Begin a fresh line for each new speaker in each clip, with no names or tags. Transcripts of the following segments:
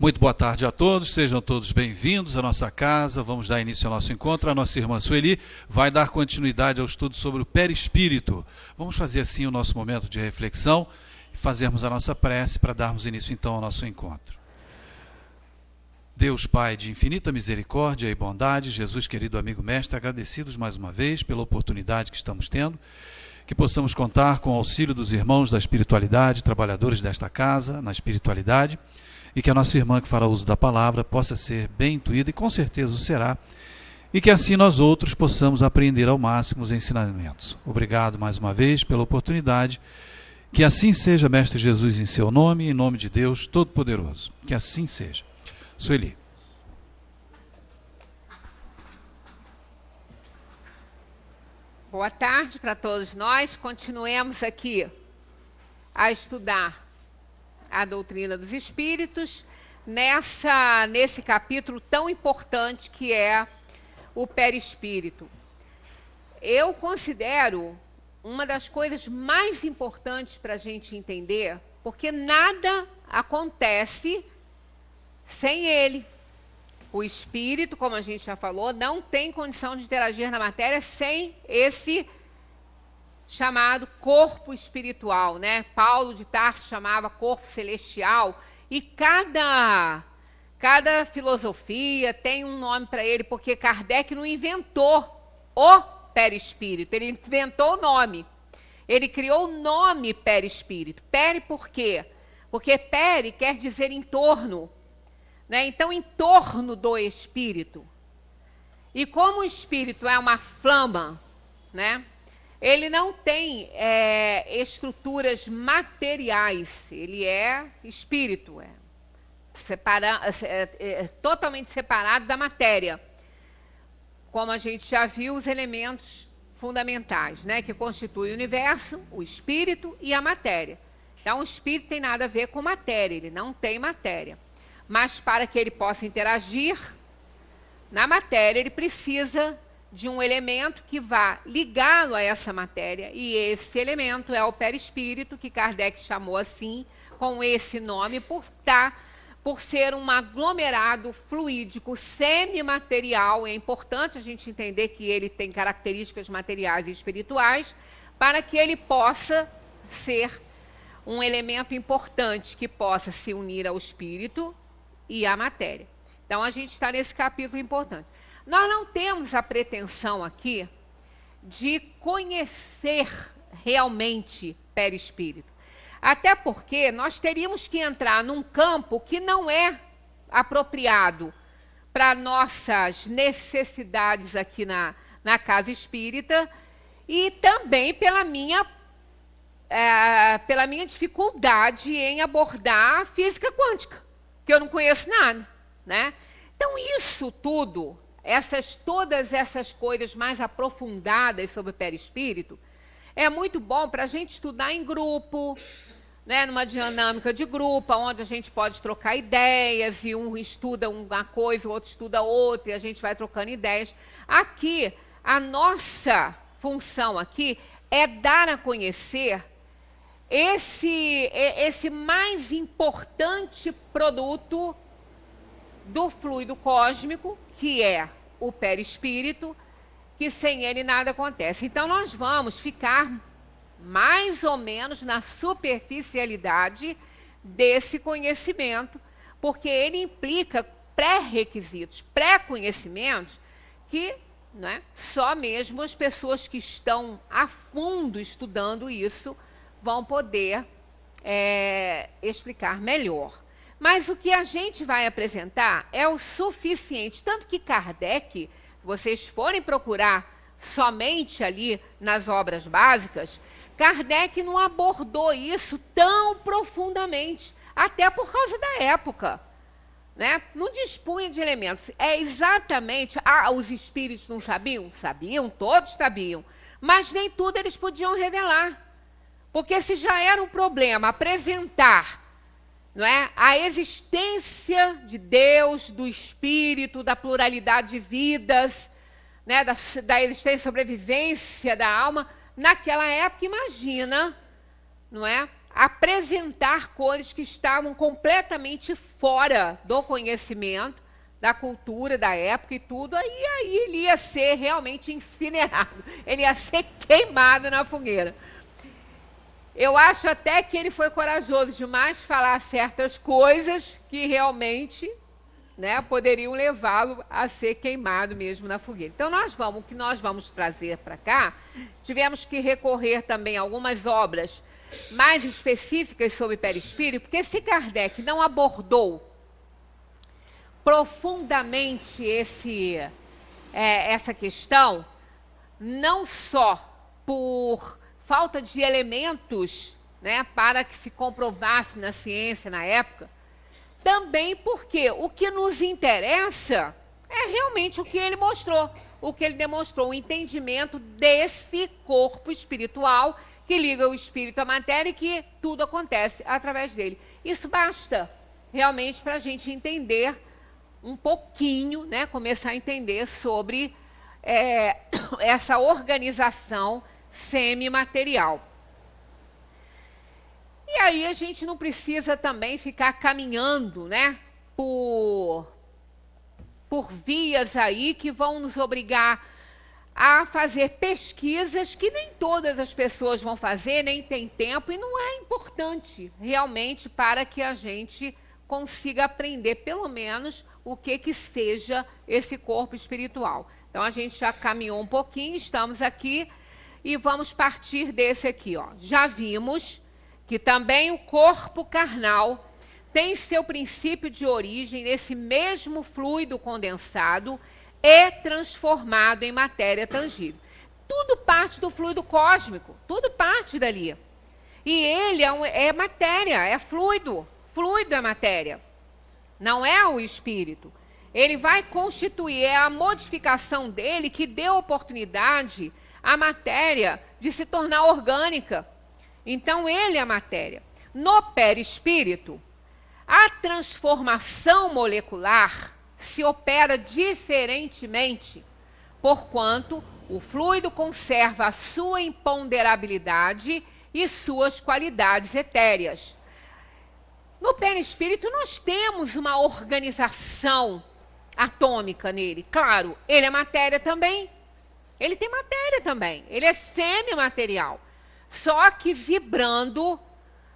Muito boa tarde a todos, sejam todos bem-vindos à nossa casa. Vamos dar início ao nosso encontro. A nossa irmã Sueli vai dar continuidade ao estudo sobre o perispírito. Vamos fazer assim o nosso momento de reflexão e fazermos a nossa prece para darmos início então ao nosso encontro. Deus Pai de infinita misericórdia e bondade, Jesus querido amigo mestre, agradecidos mais uma vez pela oportunidade que estamos tendo, que possamos contar com o auxílio dos irmãos da espiritualidade, trabalhadores desta casa, na espiritualidade, e que a nossa irmã que fará uso da palavra possa ser bem intuída, e com certeza o será, e que assim nós outros possamos aprender ao máximo os ensinamentos. Obrigado mais uma vez pela oportunidade, que assim seja, Mestre Jesus, em seu nome, em nome de Deus Todo-Poderoso, que assim seja. Sueli.
Boa tarde para todos nós. Continuemos aqui a estudar a doutrina dos espíritos nesse capítulo tão importante que é o perispírito. Eu considero uma das coisas mais importantes para a gente entender, porque nada acontece sem ele. O espírito, como a gente já falou, não tem condição de interagir na matéria sem esse chamado corpo espiritual, né? Paulo de Tarso chamava corpo celestial, e cada filosofia tem um nome para ele, porque Kardec não inventou o perispírito, ele inventou o nome. Ele criou o nome perispírito. Peri por quê? Porque peri quer dizer em torno, né? Então, em torno do espírito. E como o espírito é uma flama, né? Ele não tem estruturas materiais, ele é espírito, totalmente separado da matéria. Como a gente já viu, os elementos fundamentais, né, que constituem o universo, o espírito e a matéria. Então, o espírito tem nada a ver com matéria, ele não tem matéria. Mas para que ele possa interagir na matéria, ele precisa de um elemento que vá ligá-lo a essa matéria, e esse elemento é o perispírito, que Kardec chamou assim, com esse nome, por ser um aglomerado fluídico semimaterial. É importante a gente entender que ele tem características materiais e espirituais, para que ele possa ser um elemento importante que possa se unir ao espírito e à matéria. Então, a gente está nesse capítulo importante. Nós não temos a pretensão aqui de conhecer realmente perispírito. Até porque nós teríamos que entrar num campo que não é apropriado para nossas necessidades aqui na casa espírita, e também pela minha dificuldade em abordar a física quântica, que eu não conheço nada, né? Então, isso tudo, todas essas coisas mais aprofundadas sobre o perispírito, é muito bom para a gente estudar em grupo, né, numa dinâmica de grupo, onde a gente pode trocar ideias, e um estuda uma coisa, o outro estuda outra, e a gente vai trocando ideias. Aqui, a nossa função aqui é dar a conhecer esse mais importante produto do fluido cósmico, que é o perispírito, que sem ele nada acontece. Então, nós vamos ficar mais ou menos na superficialidade desse conhecimento, porque ele implica pré-requisitos, pré-conhecimentos, que, né, só mesmo as pessoas que estão a fundo estudando isso vão poder explicar melhor. Mas o que a gente vai apresentar é o suficiente. Tanto que Kardec, vocês forem procurar somente ali nas obras básicas, Kardec não abordou isso tão profundamente, até por causa da época, né? Não dispunha de elementos. É exatamente... os espíritos não sabiam? Sabiam, todos sabiam. Mas nem tudo eles podiam revelar. Porque se já era um problema apresentar, não é, a existência de Deus, do Espírito, da pluralidade de vidas, né, da existência e sobrevivência da alma, naquela época, imagina, não é, apresentar cores que estavam completamente fora do conhecimento, da cultura, da época e tudo, aí ele ia ser realmente incinerado, ele ia ser queimado na fogueira. Eu acho até que ele foi corajoso demais falar certas coisas que realmente, né, poderiam levá-lo a ser queimado mesmo na fogueira. Então, o que nós vamos trazer para cá, tivemos que recorrer também a algumas obras mais específicas sobre perispírito, porque se Kardec não abordou profundamente essa questão, não só por falta de elementos, né, para que se comprovasse na ciência na época, também porque o que nos interessa é realmente o que ele mostrou, o que ele demonstrou, o entendimento desse corpo espiritual que liga o espírito à matéria e que tudo acontece através dele. Isso basta realmente para a gente entender um pouquinho, né, começar a entender sobre essa organização semimaterial. E aí a gente não precisa também ficar caminhando, né, por vias aí que vão nos obrigar a fazer pesquisas que nem todas as pessoas vão fazer, nem tem tempo, e não é importante realmente para que a gente consiga aprender pelo menos o que seja esse corpo espiritual. Então a gente já caminhou um pouquinho, estamos aqui e vamos partir desse aqui, ó. Já vimos que também o corpo carnal tem seu princípio de origem nesse mesmo fluido condensado e transformado em matéria tangível. Tudo parte do fluido cósmico, tudo parte dali. E ele é matéria, é fluido. Fluido é matéria, não é o espírito. Ele vai constituir, é a modificação dele que deu oportunidade à matéria de se tornar orgânica. Então, ele é a matéria. No perispírito, a transformação molecular se opera diferentemente, porquanto o fluido conserva a sua imponderabilidade e suas qualidades etéreas. No perispírito, nós temos uma organização atômica nele. Claro, ele é matéria também. Ele tem matéria também. Ele é semimaterial. Só que vibrando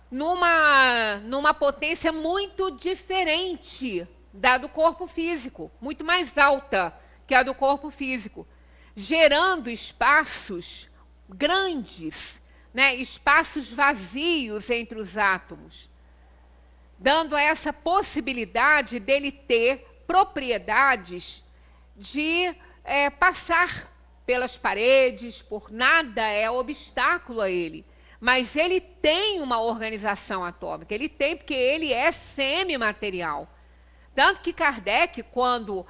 numa potência muito diferente da do corpo físico. Muito mais alta que a do corpo físico. Gerando espaços grandes, né? Espaços vazios entre os átomos. Dando essa possibilidade dele ter propriedades de passar pelas paredes, por nada é obstáculo a ele. Mas ele tem uma organização atômica, ele tem porque ele é semimaterial. Tanto que Kardec, quando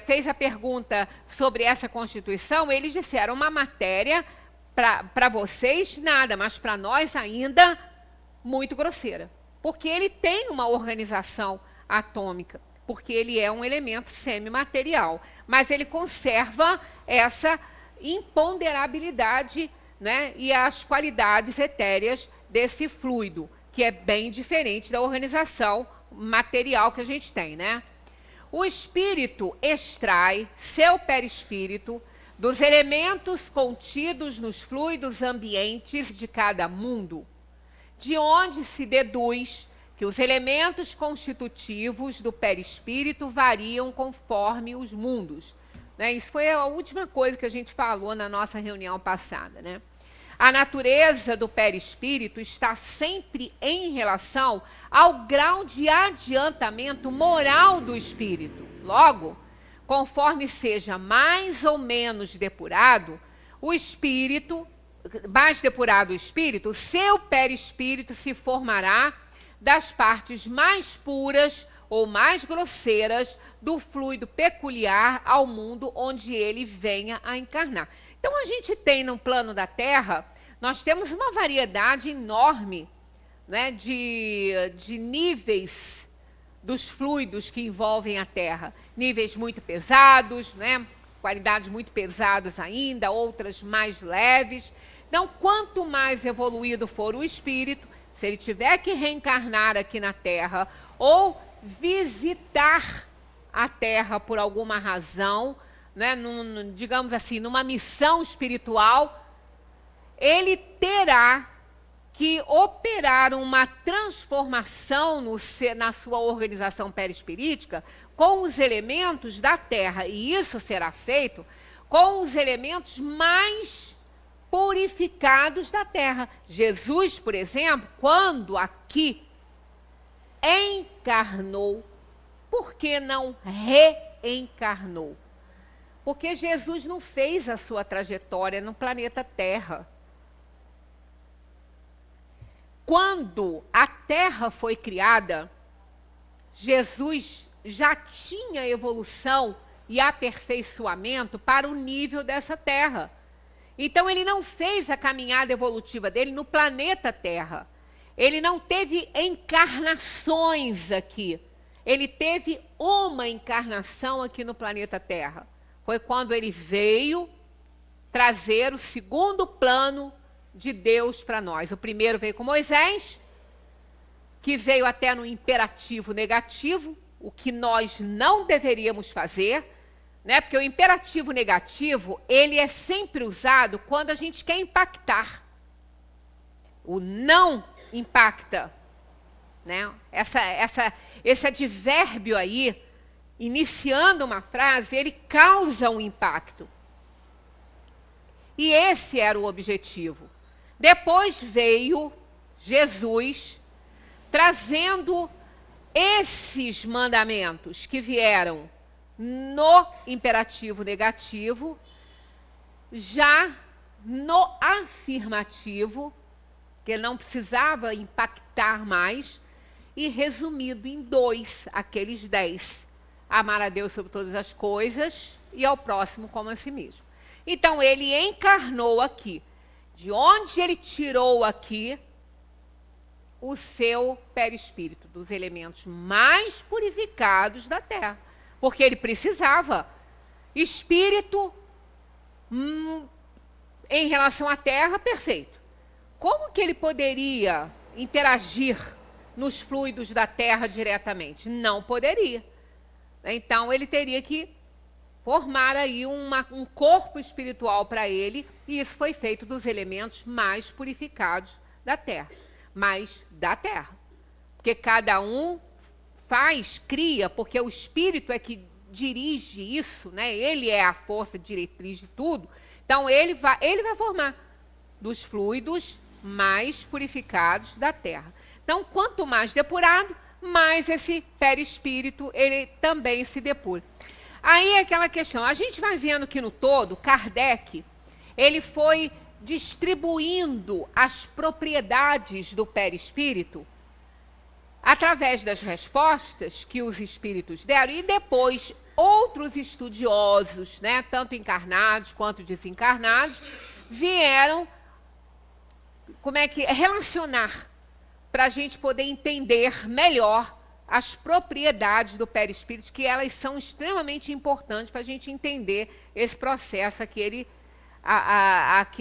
fez a pergunta sobre essa constituição, eles disseram uma matéria, para vocês nada, mas para nós ainda muito grosseira. Porque ele tem uma organização atômica, porque ele é um elemento semimaterial. Mas ele conserva essa imponderabilidade, né, e as qualidades etéreas desse fluido, que é bem diferente da organização material que a gente tem, né? O espírito extrai seu perispírito dos elementos contidos nos fluidos ambientes de cada mundo, de onde se deduz que os elementos constitutivos do perispírito variam conforme os mundos. Né? Isso foi a última coisa que a gente falou na nossa reunião passada, né? A natureza do perispírito está sempre em relação ao grau de adiantamento moral do espírito. Logo, conforme seja mais ou menos depurado, o espírito, mais depurado o espírito, seu perispírito se formará das partes mais puras ou mais grosseiras do fluido peculiar ao mundo onde ele venha a encarnar. Então, a gente tem no plano da Terra, nós temos uma variedade enorme, né, de níveis dos fluidos que envolvem a Terra. Níveis muito pesados, né, qualidades muito pesadas ainda, outras mais leves. Então, quanto mais evoluído for o espírito, se ele tiver que reencarnar aqui na Terra ou visitar a Terra por alguma razão, né, digamos assim, numa missão espiritual, ele terá que operar uma transformação na sua organização perispirítica com os elementos da Terra. E isso será feito com os elementos mais purificados da Terra. Jesus, por exemplo, quando aqui encarnou, por que não reencarnou? Porque Jesus não fez a sua trajetória no planeta Terra. Quando a Terra foi criada, Jesus já tinha evolução e aperfeiçoamento para o nível dessa Terra. Então, ele não fez a caminhada evolutiva dele no planeta Terra. Ele não teve encarnações aqui. Ele teve uma encarnação aqui no planeta Terra. Foi quando ele veio trazer o segundo plano de Deus para nós. O primeiro veio com Moisés, que veio até no imperativo negativo, o que nós não deveríamos fazer, né? Porque o imperativo negativo, ele é sempre usado quando a gente quer impactar. O não impacta, né? Esse advérbio aí, iniciando uma frase, ele causa um impacto. E esse era o objetivo. Depois veio Jesus trazendo esses mandamentos que vieram no imperativo negativo, já no afirmativo, que ele não precisava impactar mais, e resumido em 2, aqueles 10. Amar a Deus sobre todas as coisas e ao próximo como a si mesmo. Então, ele encarnou aqui. De onde ele tirou aqui o seu perispírito? Dos elementos mais purificados da Terra. Porque ele precisava. Espírito, em relação à Terra, perfeito. Como que ele poderia interagir nos fluidos da Terra diretamente? Não poderia. Então, ele teria que formar aí um corpo espiritual para ele, e isso foi feito dos elementos mais purificados da Terra. Mas da Terra. Porque cada um cria, porque o Espírito é que dirige isso, né? Ele é a força diretriz de tudo. Então, ele vai formar dos fluidos mais purificados da Terra. Então, quanto mais depurado, mais esse perispírito, ele também se depura. Aí é aquela questão, a gente vai vendo que no todo, Kardec, ele foi distribuindo as propriedades do perispírito através das respostas que os espíritos deram, e depois outros estudiosos, né, tanto encarnados quanto desencarnados, vieram relacionar para a gente poder entender melhor as propriedades do perispírito, que elas são extremamente importantes para a gente entender esse processo a que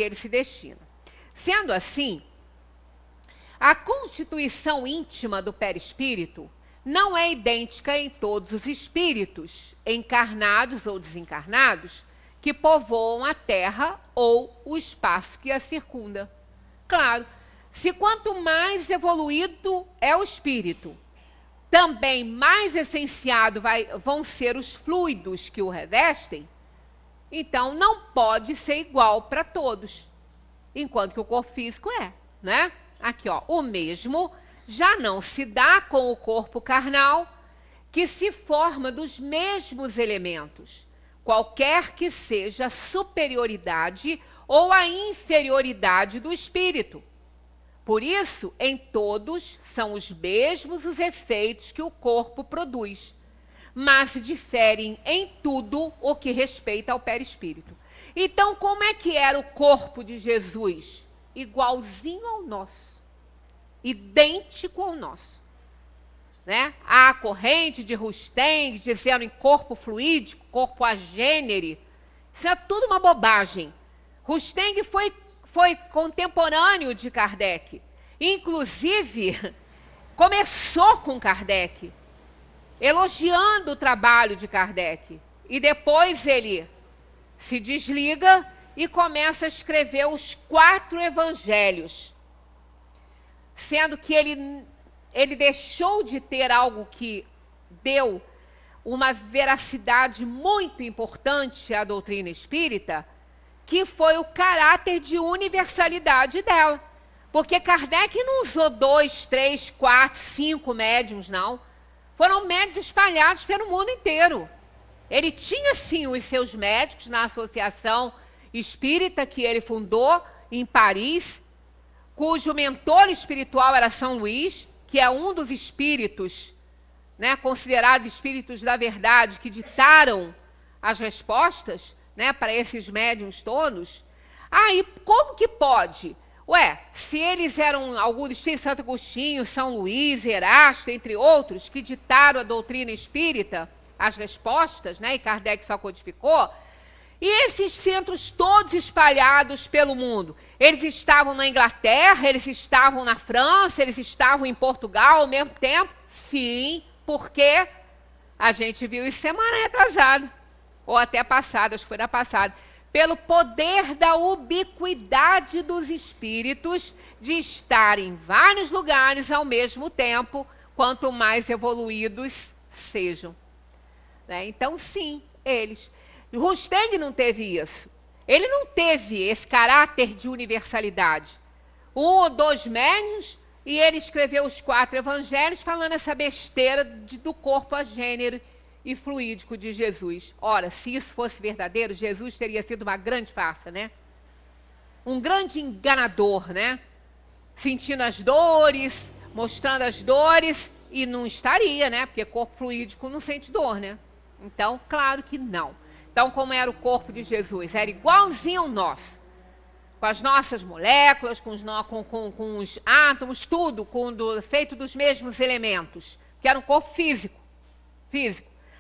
ele se destina. Sendo assim, a constituição íntima do perispírito não é idêntica em todos os espíritos, encarnados ou desencarnados, que povoam a Terra ou o espaço que a circunda. Claro, se quanto mais evoluído é o espírito, também mais essenciado vão ser os fluidos que o revestem, então não pode ser igual para todos, enquanto que o corpo físico é, né? Aqui, ó, o mesmo já não se dá com o corpo carnal, que se forma dos mesmos elementos, qualquer que seja a superioridade ou a inferioridade do espírito. Por isso, em todos são os mesmos os efeitos que o corpo produz, mas se diferem em tudo o que respeita ao perispírito. Então, como é que era o corpo de Jesus? Igualzinho ao nosso, idêntico ao nosso. Né? A corrente de Rusteng, dizendo em corpo fluídico, corpo agênere, isso é tudo uma bobagem. Rusteng foi contemporâneo de Kardec. Inclusive, começou com Kardec, elogiando o trabalho de Kardec. E depois ele se desliga e começa a escrever os 4 evangelhos. Sendo que ele deixou de ter algo que deu uma veracidade muito importante à doutrina espírita, que foi o caráter de universalidade dela. Porque Kardec não usou 2, 3, 4, 5 médiuns, não. Foram médiuns espalhados pelo mundo inteiro. Ele tinha, sim, os seus médicos na Associação Espírita que ele fundou em Paris, cujo mentor espiritual era São Luís, que é um dos espíritos, né, considerados espíritos da verdade, que ditaram as respostas, né, para esses médiuns todos. Aí, como que pode? Se eles eram alguns espíritos, Santo Agostinho, São Luís, Erasto, entre outros, que ditaram a doutrina espírita, as respostas, né, e Kardec só codificou, e esses centros todos espalhados pelo mundo, eles estavam na Inglaterra, eles estavam na França, eles estavam em Portugal ao mesmo tempo? Sim, porque a gente viu isso semana retrasada, ou até passada, acho que foi na passada, pelo poder da ubiquidade dos espíritos de estar em vários lugares ao mesmo tempo, quanto mais evoluídos sejam. Né? Então, sim, eles. Rustang não teve isso. Ele não teve esse caráter de universalidade. 1 ou 2 médiuns, e ele escreveu os 4 evangelhos falando essa besteira do corpo a gênero e fluídico de Jesus. Ora, se isso fosse verdadeiro, Jesus teria sido uma grande farsa, né? Um grande enganador, né? Sentindo as dores, mostrando as dores, e não estaria, né? Porque corpo fluídico não sente dor, né? Então, claro que não. Então, como era o corpo de Jesus? Era igualzinho ao nosso. Com as nossas moléculas, com os átomos, tudo feito dos mesmos elementos. Que era um corpo físico.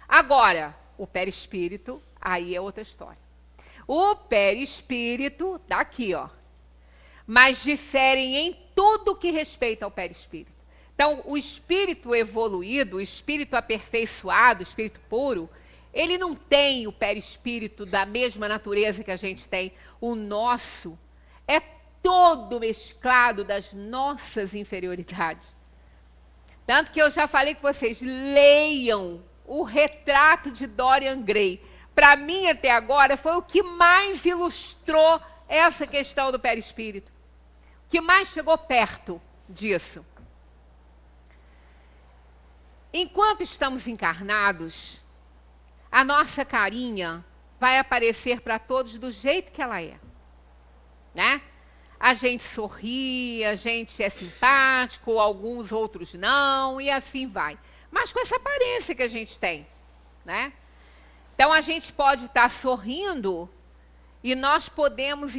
Agora, o perispírito, aí é outra história. O perispírito, tá aqui, ó. Mas diferem em tudo que respeita ao perispírito. Então, o espírito evoluído, o espírito aperfeiçoado, o espírito puro, ele não tem o perispírito da mesma natureza que a gente tem. O nosso é todo mesclado das nossas inferioridades. Tanto que eu já falei com vocês, leiam o retrato de Dorian Gray. Para mim, até agora, foi o que mais ilustrou essa questão do perispírito. O que mais chegou perto disso. Enquanto estamos encarnados, a nossa carinha vai aparecer para todos do jeito que ela é. Né? A gente sorri, a gente é simpático, alguns outros não, e assim vai. Mas com essa aparência que a gente tem. Né? Então, a gente pode estar sorrindo e nós poderemos,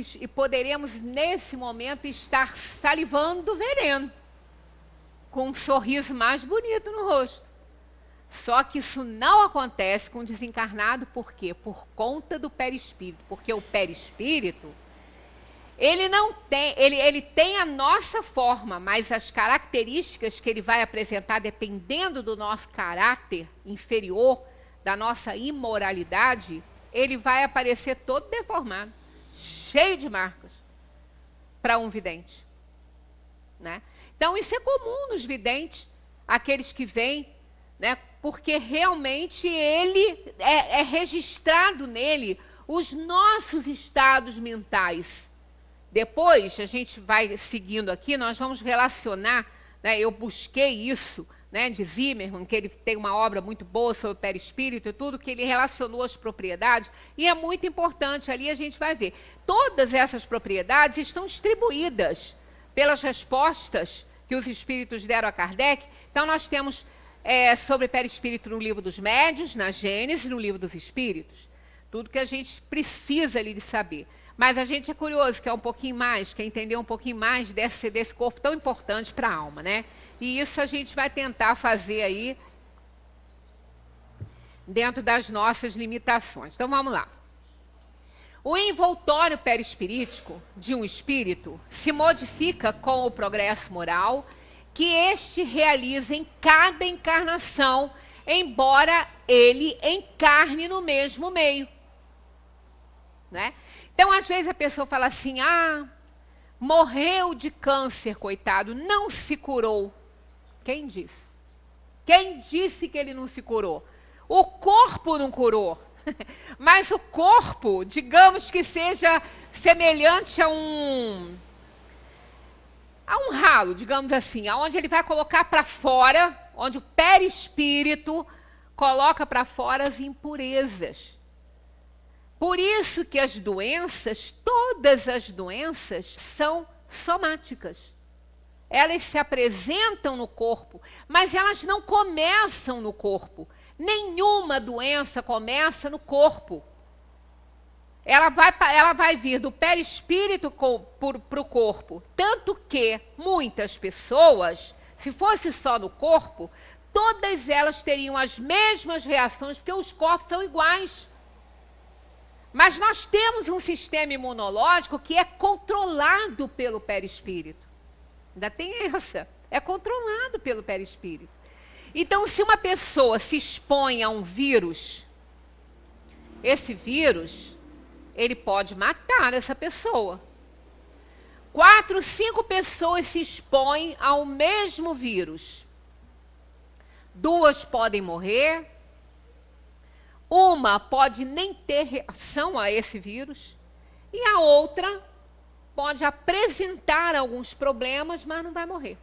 nesse momento, estar salivando veneno, com um sorriso mais bonito no rosto. Só que isso não acontece com o desencarnado, por quê? Por conta do perispírito. Porque o perispírito, ele não tem, ele tem a nossa forma, mas as características que ele vai apresentar, dependendo do nosso caráter inferior, da nossa imoralidade, ele vai aparecer todo deformado, cheio de marcas, para um vidente. Né? Então, isso é comum nos videntes, aqueles que vêm, né? Porque realmente ele é registrado nele os nossos estados mentais. Depois, a gente vai seguindo aqui, nós vamos relacionar, né? Eu busquei isso, né, de Zimmermann, que ele tem uma obra muito boa sobre o perispírito e tudo, que ele relacionou as propriedades, e é muito importante, ali a gente vai ver. Todas essas propriedades estão distribuídas pelas respostas que os espíritos deram a Kardec. Então, nós temos sobre perispírito no livro dos médiuns, na Gênese, no livro dos espíritos. Tudo que a gente precisa ali de saber. Mas a gente é curioso, quer um pouquinho mais, quer entender um pouquinho mais desse corpo tão importante para a alma, né? E isso a gente vai tentar fazer aí dentro das nossas limitações. Então, vamos lá. O envoltório perispirítico de um espírito se modifica com o progresso moral que este realiza em cada encarnação, embora ele encarne no mesmo meio. Né? Então, às vezes a pessoa fala assim, morreu de câncer, coitado, não se curou. Quem disse? Quem disse que ele não se curou? O corpo não curou. Mas o corpo, digamos que seja semelhante a um ralo, digamos assim, onde ele vai colocar para fora, onde o perispírito coloca para fora as impurezas. Por isso que as doenças, todas as doenças, são somáticas. Elas se apresentam no corpo, mas elas não começam no corpo. Nenhuma doença começa no corpo. Ela vai vir do perispírito para o corpo. Tanto que muitas pessoas, se fosse só no corpo, todas elas teriam as mesmas reações, porque os corpos são iguais. Mas nós temos um sistema imunológico que é controlado pelo perispírito. Ainda tem essa. É controlado pelo perispírito. Então, se uma pessoa se expõe a um vírus, esse vírus, ele pode matar essa pessoa. 4, 5 pessoas se expõem ao mesmo vírus. 2 podem morrer. Uma pode nem ter reação a esse vírus. E a outra pode apresentar alguns problemas, mas não vai morrer.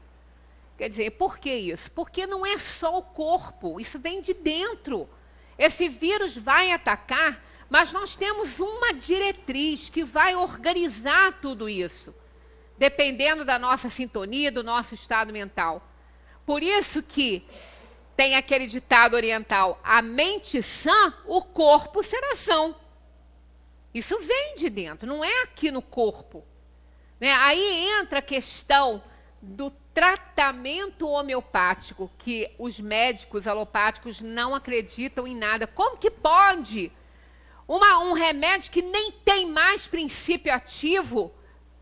Quer dizer, por que isso? Porque não é só o corpo, isso vem de dentro. Esse vírus vai atacar, mas nós temos uma diretriz que vai organizar tudo isso, dependendo da nossa sintonia, do nosso estado mental. Por isso que tem aquele ditado oriental, a mente sã, o corpo será são. Isso vem de dentro, não é aqui no corpo. Né? Aí entra a questão do tratamento homeopático, que os médicos alopáticos não acreditam em nada. Como que pode um remédio que nem tem mais princípio ativo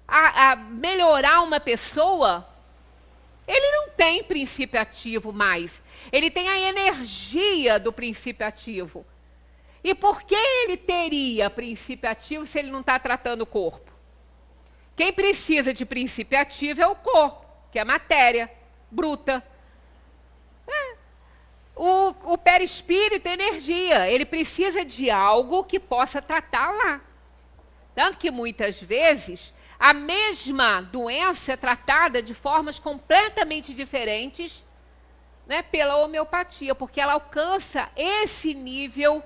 a melhorar uma pessoa? Ele não tem princípio ativo mais. Ele tem a energia do princípio ativo. E por que ele teria princípio ativo se ele não está tratando o corpo? Quem precisa de princípio ativo é o corpo, que é matéria bruta. O perispírito é energia. Ele precisa de algo que possa tratar lá. Tanto que muitas vezes a mesma doença é tratada de formas completamente diferentes, né, pela homeopatia, porque ela alcança esse nível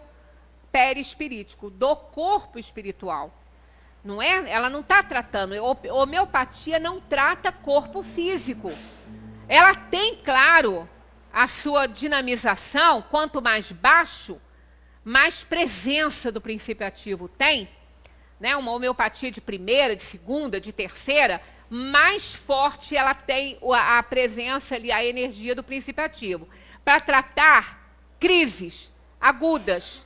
perispirítico, do corpo espiritual. Não é? Ela não está tratando. A homeopatia não trata corpo físico. Ela tem, claro, a sua dinamização. Quanto mais baixo, mais presença do princípio ativo tem. Né? Uma homeopatia de primeira, de segunda, de terceira, mais forte ela tem a presença ali, a energia do princípio ativo. Para tratar crises agudas,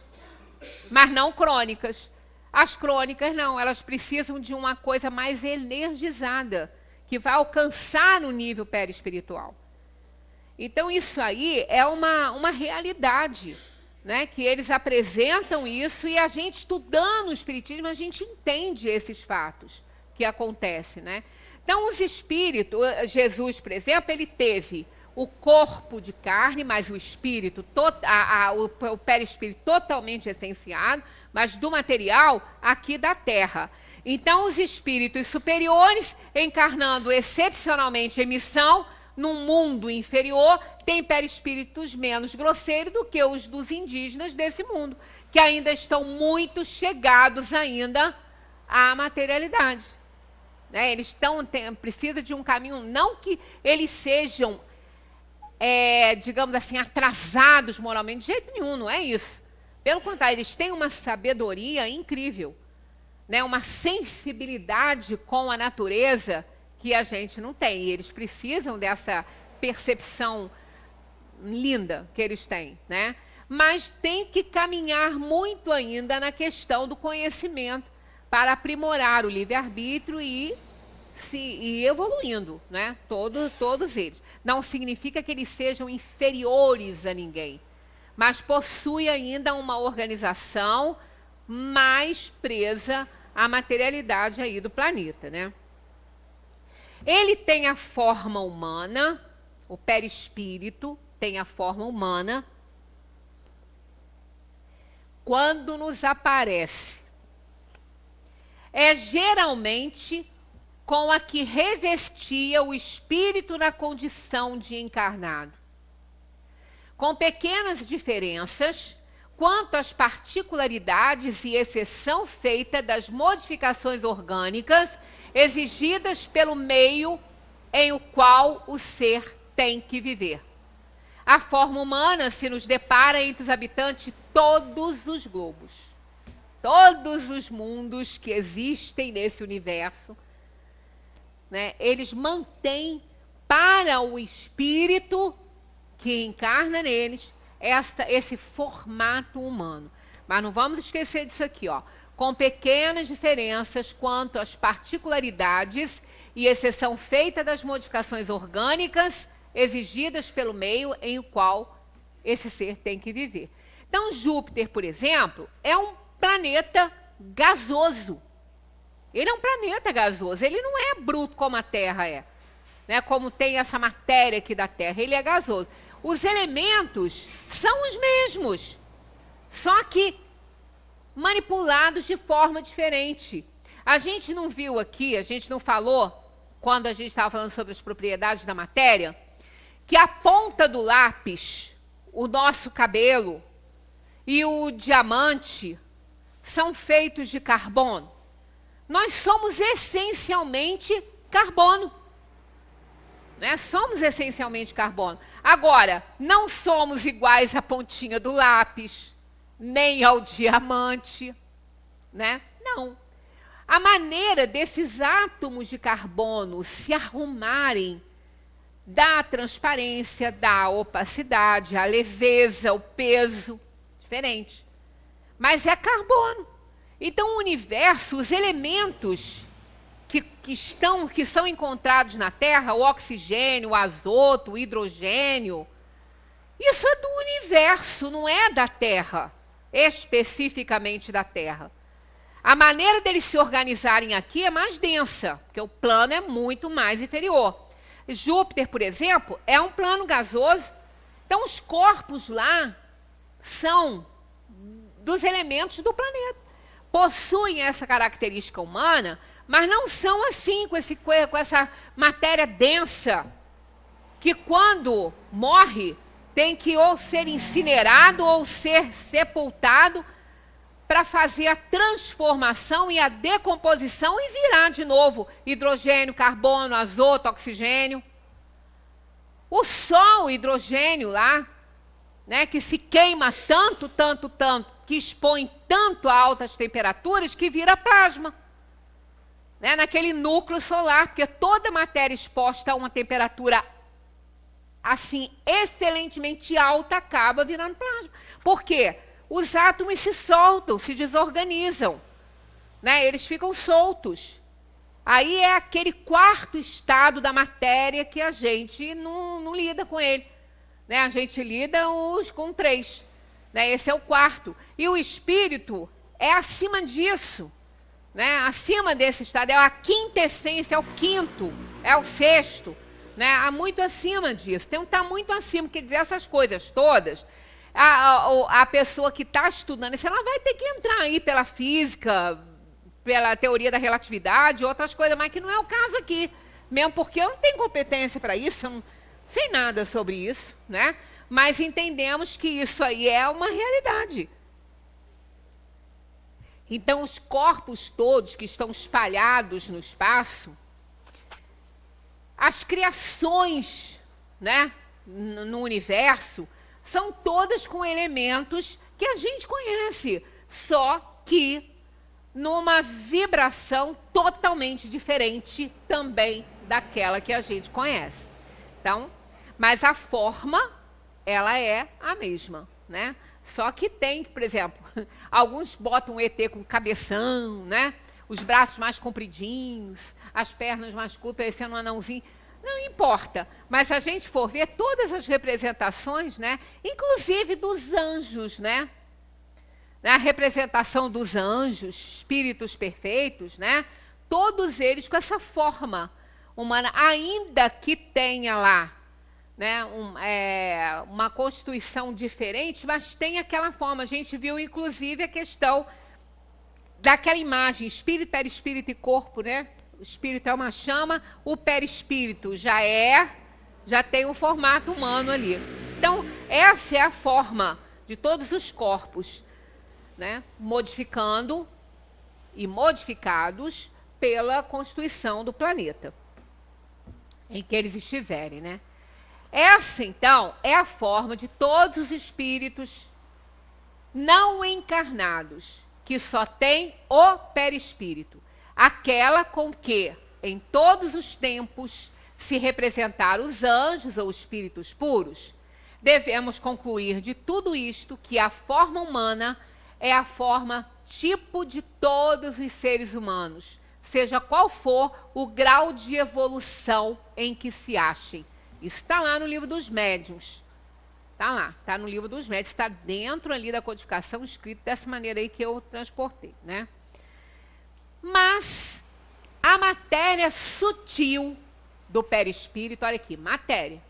mas não crônicas. As crônicas não, elas precisam de uma coisa mais energizada, que vai alcançar o nível perispiritual. Então, isso aí é uma realidade, né? Que eles apresentam isso e a gente, estudando o espiritismo, a gente entende esses fatos que acontecem, né? Então, os espíritos, Jesus, por exemplo, ele teve o corpo de carne, mas o espírito, o perispírito totalmente essenciado, mas do material aqui da Terra. Então, os espíritos superiores, encarnando excepcionalmente em missão, num mundo inferior, têm perispíritos menos grosseiros do que os dos indígenas desse mundo, que ainda estão muito chegados ainda à materialidade. Né? Eles precisam de um caminho, não que eles sejam, digamos assim, atrasados moralmente, de jeito nenhum, não é isso. Pelo contrário, eles têm uma sabedoria incrível, né? Uma sensibilidade com a natureza que a gente não tem. E eles precisam dessa percepção linda que eles têm, né? Mas tem que caminhar muito ainda na questão do conhecimento para aprimorar o livre-arbítrio e ir evoluindo, né? Todos eles. Não significa que eles sejam inferiores a ninguém, mas possui ainda uma organização mais presa à materialidade aí do planeta, né? Ele tem a forma humana, o perispírito tem a forma humana. Quando nos aparece, é geralmente com a que revestia o espírito na condição de encarnado, com pequenas diferenças quanto às particularidades e exceção feita das modificações orgânicas exigidas pelo meio em o qual o ser tem que viver. A forma humana se nos depara entre os habitantes de todos os globos, todos os mundos que existem nesse universo, né? Eles mantêm para o espírito que encarna neles esse formato humano. Mas não vamos esquecer disso aqui, ó. Com pequenas diferenças quanto às particularidades e exceção feita das modificações orgânicas exigidas pelo meio em o qual esse ser tem que viver. Então, Júpiter, por exemplo, é um planeta gasoso. Ele é um planeta gasoso, ele não é bruto como a Terra é, né? Como tem essa matéria aqui da Terra, ele é gasoso. Os elementos são os mesmos, só que manipulados de forma diferente. A gente não viu aqui, a gente não falou, quando a gente estava falando sobre as propriedades da matéria, que a ponta do lápis, o nosso cabelo e o diamante são feitos de carbono. Nós somos essencialmente carbono. Né? Somos essencialmente carbono. Agora, não somos iguais à pontinha do lápis, nem ao diamante, né? Não. A maneira desses átomos de carbono se arrumarem dá a transparência, dá a opacidade, a leveza, o peso, diferente. Mas é carbono. Então, o universo, os elementos que são encontrados na Terra, o oxigênio, o azoto, o hidrogênio, isso é do universo, não é da Terra, especificamente da Terra. A maneira deles se organizarem aqui é mais densa, porque o plano é muito mais inferior. Júpiter, por exemplo, é um plano gasoso, então os corpos lá são dos elementos do planeta. Possuem essa característica humana, mas não são assim, com essa matéria densa, que quando morre, tem que ou ser incinerado ou ser sepultado para fazer a transformação e a decomposição e virar de novo hidrogênio, carbono, azoto, oxigênio. O Sol, o hidrogênio lá, né, que se queima tanto, que expõe tanto a altas temperaturas que vira plasma. Né, naquele núcleo solar, porque toda matéria exposta a uma temperatura assim excelentemente alta acaba virando plasma. Por quê? Os átomos se soltam, se desorganizam, né? Eles ficam soltos. Aí é aquele quarto estado da matéria que a gente não lida com ele. Né? A gente lida com 3. Né? Esse é o quarto. E o espírito é acima disso. Né? Acima desse estado, é a quinta essência, é o quinto, é o sexto. Né? Há muito acima disso. Tem um estar muito acima, quer dizer, essas coisas todas. A pessoa que está estudando isso, ela vai ter que entrar aí pela física, pela teoria da relatividade, outras coisas, mas que não é o caso aqui. Mesmo porque eu não tenho competência para isso, eu não sei nada sobre isso, né? Mas entendemos que isso aí é uma realidade. Então, os corpos todos que estão espalhados no espaço, as criações, né, no universo, são todas com elementos que a gente conhece, só que numa vibração totalmente diferente também daquela que a gente conhece. Então, mas a forma, ela é a mesma, né? Só que tem, por exemplo, alguns botam um ET com cabeção, né? os braços mais compridinhos, as pernas mais curtas, parecendo um anãozinho. Não importa, mas se a gente for ver todas as representações, né, inclusive dos anjos, né, a representação dos anjos, espíritos perfeitos, né, todos eles com essa forma humana, ainda que tenha lá, né, uma constituição diferente, mas tem aquela forma. A gente viu, inclusive, a questão daquela imagem, espírito, perispírito e corpo, né? O espírito é uma chama, o perispírito já tem um formato humano ali. Então, essa é a forma de todos os corpos, né? Modificando e modificados pela constituição do planeta em que eles estiverem, né? Essa, então, é a forma de todos os espíritos não encarnados, que só tem o perispírito. Aquela com que, em todos os tempos, se representaram os anjos ou espíritos puros. Devemos concluir de tudo isto que a forma humana é a forma tipo de todos os seres humanos, seja qual for o grau de evolução em que se achem. Isso está lá no livro dos médiuns. Está lá, está no livro dos médiuns, está dentro ali da codificação, escrito dessa maneira aí que eu transportei, né? Mas a matéria sutil do perispírito, olha aqui, matéria.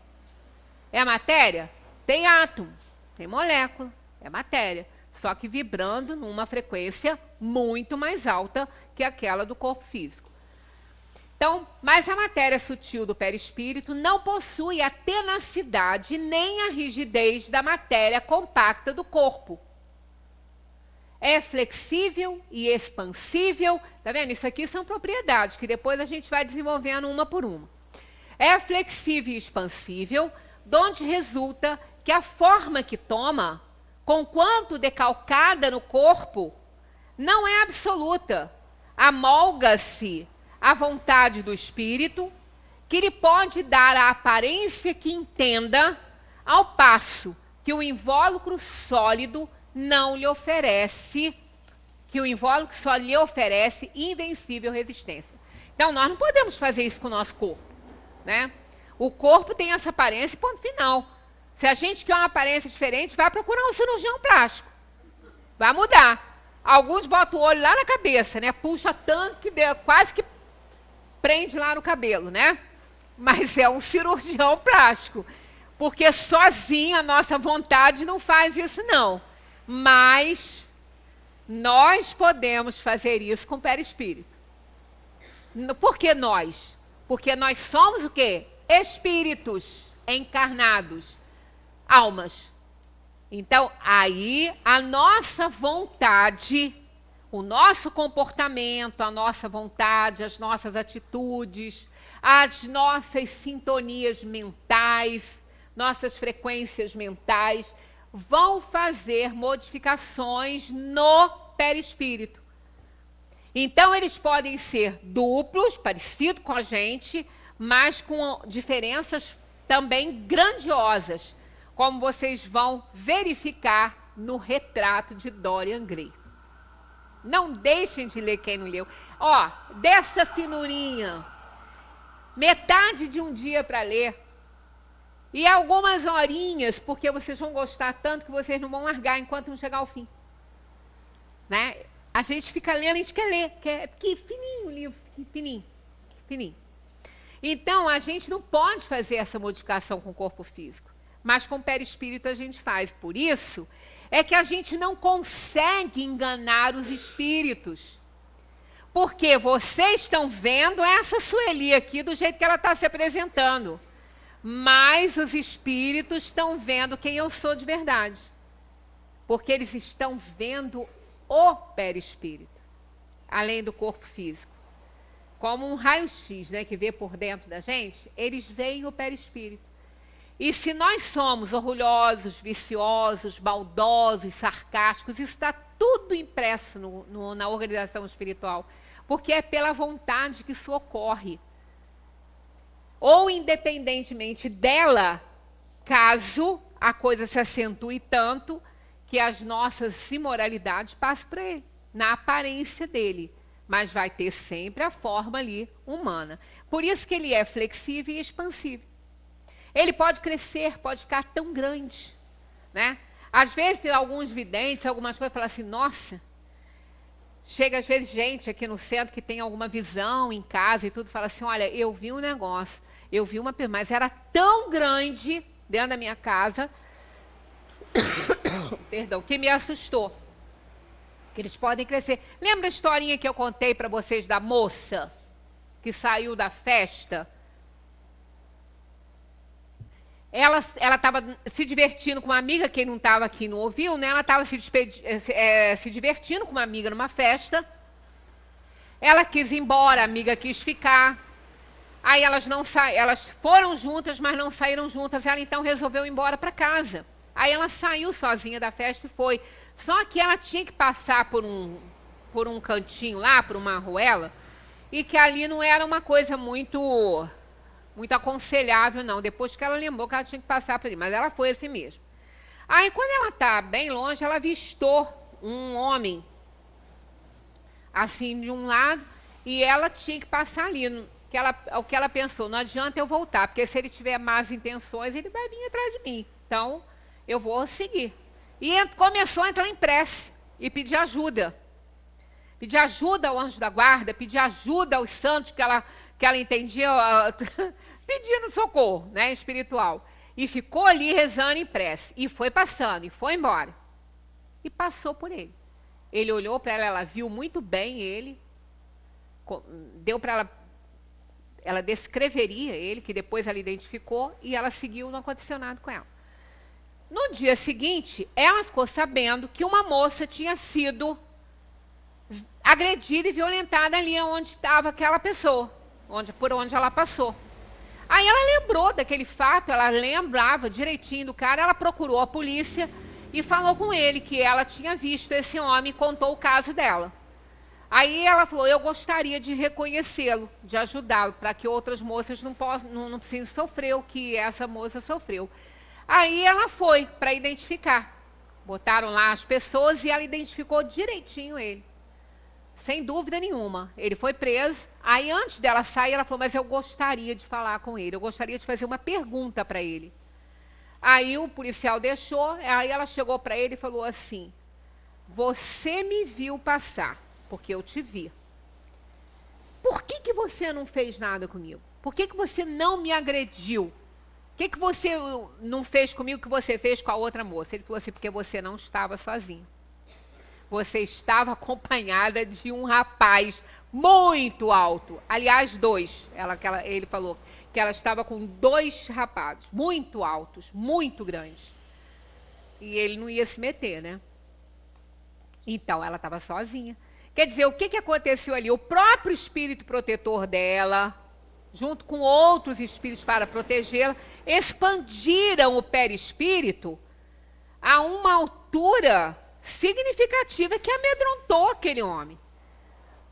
É matéria? Tem átomo, tem molécula, é matéria. Só que vibrando numa frequência muito mais alta que aquela do corpo físico. Então, mas a matéria sutil do perispírito não possui a tenacidade nem a rigidez da matéria compacta do corpo. É flexível e expansível. Tá vendo? Isso aqui são propriedades que depois a gente vai desenvolvendo uma por uma. É flexível e expansível, de onde resulta que a forma que toma, conquanto decalcada no corpo, não é absoluta. Amolga-se à vontade do espírito, que lhe pode dar a aparência que entenda, ao passo que o invólucro sólido não lhe oferece, que o invólucro só lhe oferece invencível resistência. Então, nós não podemos fazer isso com o nosso corpo, né? O corpo tem essa aparência e ponto final. Se a gente quer uma aparência diferente, vai procurar um cirurgião plástico. Vai mudar. Alguns botam o olho lá na cabeça, né? Puxa tanto que quase que prende lá no cabelo, né? Mas é um cirurgião plástico. Porque sozinho a nossa vontade não faz isso, não. Mas nós podemos fazer isso com o perispírito. Por que nós? Porque nós somos o quê? Espíritos encarnados, almas. Então, aí a nossa vontade, o nosso comportamento, a nossa vontade, as nossas atitudes, as nossas sintonias mentais, nossas frequências mentais, vão fazer modificações no perispírito. Então, eles podem ser duplos, parecidos com a gente, mas com diferenças também grandiosas, como vocês vão verificar no retrato de Dorian Gray. Não deixem de ler quem não leu. Ó, dessa finurinha, metade de um dia para ler, e algumas horinhas, porque vocês vão gostar tanto que vocês não vão largar enquanto não chegar ao fim. Né? A gente fica lendo, a gente quer ler, porque fininho o livro, fininho, fininho. Então, a gente não pode fazer essa modificação com o corpo físico, mas com o perispírito a gente faz. Por isso é que a gente não consegue enganar os espíritos. Porque vocês estão vendo essa Sueli aqui do jeito que ela está se apresentando. Mas os espíritos estão vendo quem eu sou de verdade. Porque eles estão vendo o perispírito, além do corpo físico. Como um raio-x, né, que vê por dentro da gente, eles veem o perispírito. E se nós somos orgulhosos, viciosos, maldosos, sarcásticos, isso está tudo impresso na organização espiritual. Porque é pela vontade que isso ocorre. Ou independentemente dela, caso a coisa se acentue tanto que as nossas imoralidades passem para ele, na aparência dele. mas vai ter sempre a forma ali humana. Por isso que ele é flexível e expansível. Ele pode crescer, pode ficar tão grande, né? Às vezes tem alguns videntes, algumas coisas, falam assim, nossa, chega às vezes gente aqui no centro que tem alguma visão em casa e tudo, fala assim, olha, eu vi um negócio, eu vi uma, mas era tão grande dentro da minha casa, perdão, que me assustou. Que eles podem crescer. Lembra a historinha que eu contei para vocês da moça que saiu da festa? Ela estava se divertindo com uma amiga, quem não estava aqui não ouviu, né? Ela estava se divertindo com uma amiga numa festa. Ela quis ir embora, a amiga quis ficar. Aí elas foram juntas, mas não saíram juntas. Ela então resolveu ir embora para casa. Aí ela saiu sozinha da festa e foi. Só que ela tinha que passar por um cantinho lá, por uma ruela, e que ali não era uma coisa muito aconselhável, não. Depois que ela lembrou que ela tinha que passar por ali, mas ela foi assim mesmo. Aí, quando ela está bem longe, ela avistou um homem, assim, de um lado, e ela tinha que passar ali. O que ela pensou, não adianta eu voltar, porque se ele tiver más intenções, ele vai vir atrás de mim. Então, eu vou seguir. E começou a entrar em prece e pedir ajuda. Pedir ajuda ao anjo da guarda, pedir ajuda aos santos que ela entendia, pedindo socorro, né, espiritual. E ficou ali rezando em prece. E foi passando, e foi embora. E passou por ele. Ele olhou para ela viu muito bem ele, deu para ela descreveria ele, que depois ela identificou, e ela seguiu, não aconteceu nada com ela. No dia seguinte, ela ficou sabendo que uma moça tinha sido agredida e violentada ali onde estava aquela pessoa, por onde ela passou. Aí ela lembrou daquele fato, ela lembrava direitinho do cara, ela procurou a polícia e falou com ele que ela tinha visto esse homem e contou o caso dela. Aí ela falou, eu gostaria de reconhecê-lo, de ajudá-lo, para que outras moças não precisem sofrer o que essa moça sofreu. Aí ela foi para identificar. Botaram lá as pessoas e ela identificou direitinho ele. Sem dúvida nenhuma. Ele foi preso. Aí antes dela sair, ela falou, mas eu gostaria de falar com ele. Eu gostaria de fazer uma pergunta para ele. Aí o policial deixou. Aí ela chegou para ele e falou assim, você me viu passar, porque eu te vi. Por que você não fez nada comigo? Por que você não me agrediu? O que você não fez comigo que você fez com a outra moça? Ele falou assim, porque você não estava sozinha. Você estava acompanhada de um rapaz muito alto. Aliás, dois. Ele falou que ela estava com dois rapazes muito altos, muito grandes. E ele não ia se meter, né? Então, ela estava sozinha. Quer dizer, o que aconteceu ali? O próprio espírito protetor dela, junto com outros espíritos para protegê-la, expandiram o perispírito a uma altura significativa que amedrontou aquele homem.